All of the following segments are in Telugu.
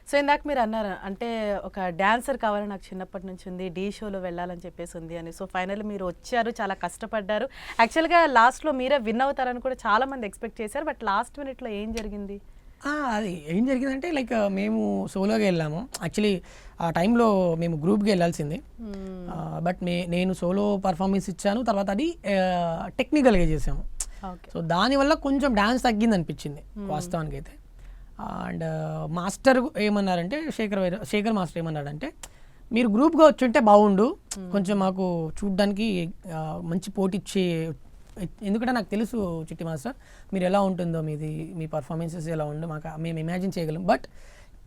సో ఇందాక మీరు అన్నారు అంటే ఒక డాన్సర్ కావాలని నాకు చిన్నప్పటి నుంచి ఉంది, డీ షోలో వెళ్ళాలని చెప్పేసి ఉంది అని. సో ఫైనల్ మీరు వచ్చారు, చాలా కష్టపడ్డారు. యాక్చువల్గా లాస్ట్లో మీరే విన్ అవుతారని కూడా చాలా మంది ఎక్స్పెక్ట్ చేశారు. బట్ లాస్ట్ మినిట్లో ఏం జరిగింది? అది ఏం జరిగిందంటే లైక్ మేము సోలోగా వెళ్ళాము. యాక్చువల్లీ ఆ టైంలో మేము గ్రూప్కి వెళ్ళాల్సింది. బట్ నేను సోలో పర్ఫార్మెన్స్ ఇచ్చాను. తర్వాత అది టెక్నికల్గా చేసాము. సో దానివల్ల కొంచెం డ్యాన్స్ తగ్గింది అనిపించింది వాస్తవానికి అయితే. అండ్ మాస్టర్ ఏమన్నారంటే శేఖర్ మాస్టర్ ఏమన్నాడంటే మీరు గ్రూప్గా వచ్చుంటే బాగుండు, కొంచెం మాకు చూడ్డానికి మంచి పోటీ ఇచ్చి, ఎందుకంటే నాకు తెలుసు చిట్టి మాస్టర్ మీరు ఎలా ఉంటుందో, మీ పర్ఫార్మెన్సెస్ ఎలా ఉందో మేము ఇమాజిన్ చేయగలం. బట్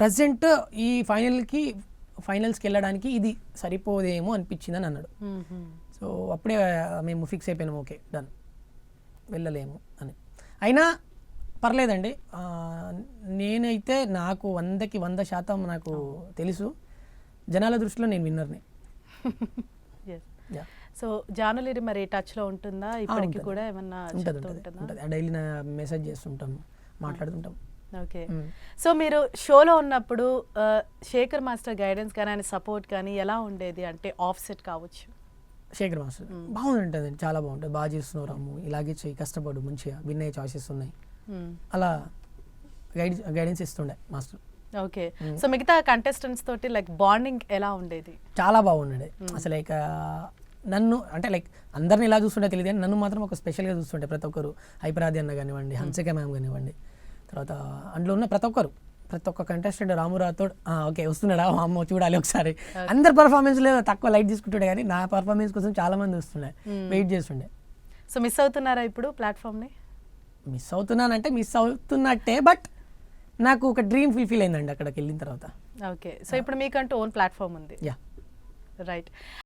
ప్రజెంట్ ఈ ఫైనల్స్కి వెళ్ళడానికి ఇది సరిపోదేమో అనిపించిందని అన్నాడు. సో అప్పుడే మేము ఫిక్స్ అయిపోయినాము, ఓకే డన్ వెళ్ళలేము అని. అయినా పర్లేదండి, నేనైతే నాకు 100కి 100% నాకు తెలుసు జనాల దృష్టిలో నేను విన్నర్ని. సో జానులిరి మరి టచ్లో ఉంటుందా ఇప్పటికి కూడా? ఏమన్నా ఉంటుంది, డైలీ మెసేజ్ చేస్తుంటాం, మాట్లాడుతుంటాం. ఓకే. సో మీరు షోలో ఉన్నప్పుడు శేఖర్ మాస్టర్ గైడెన్స్ కానీ ఆయన సపోర్ట్ కానీ ఎలా ఉండేది? అంటే ఆఫ్ సెట్ కావచ్చు. శేఖర్ మాస్టర్ బాగుంటుంది, చాలా బాగుంటుంది. బాగా చేస్తున్నారు అమ్ము, ఇలాగే చెయ్యి, కష్టపడు, మంచిగా విన్ అయ్యే ఛాయిసెస్ ఉన్నాయి, అలా గైడెన్స్ ఇస్తుండే మాస్టర్. ఓకే. సో మిగతా కంటెస్టెంట్స్ తోటి లైక్ బాండింగ్ ఎలా ఉండేది? చాలా బాగుండే అసలు. లైక్ నన్ను అంటే లైక్ అందరిని ఎలా చూస్తుంటే తెలియదు కానీ నన్ను మాత్రం ఒక స్పెషల్గా చూస్తుంటే ప్రతి ఒక్కరు. హైపరాది అన్న కానివ్వండి, హన్సిక మ్యామ్ కానివ్వండి, తర్వాత అందులో ఉన్న ప్రతి ఒక్క కంటెస్టెంట్, రాము రాథోడ్ ఓకే వస్తున్నాడా అమ్మో చూడాలి ఒకసారి. అందరి పర్ఫార్మెన్స్లో తక్కువ లైట్ తీసుకుంటుండే కానీ నా పర్ఫార్మెన్స్ కోసం చాలా మంది వస్తుండే, వెయిట్ చేస్తుండే. సో మిస్ అవుతున్నారా ఇప్పుడు ప్లాట్ఫామ్ని? మిస్ అవుతున్నానంటే మిస్ అవుతున్నట్టే, బట్ నాకు ఒక డ్రీమ్ ఫుల్ఫిల్ అయిందండి అక్కడికి వెళ్ళిన తర్వాత. ఓకే. సో ఇప్పుడు మీకంటూ ఓన్ ప్లాట్ఫామ్ ఉంది. Yeah right.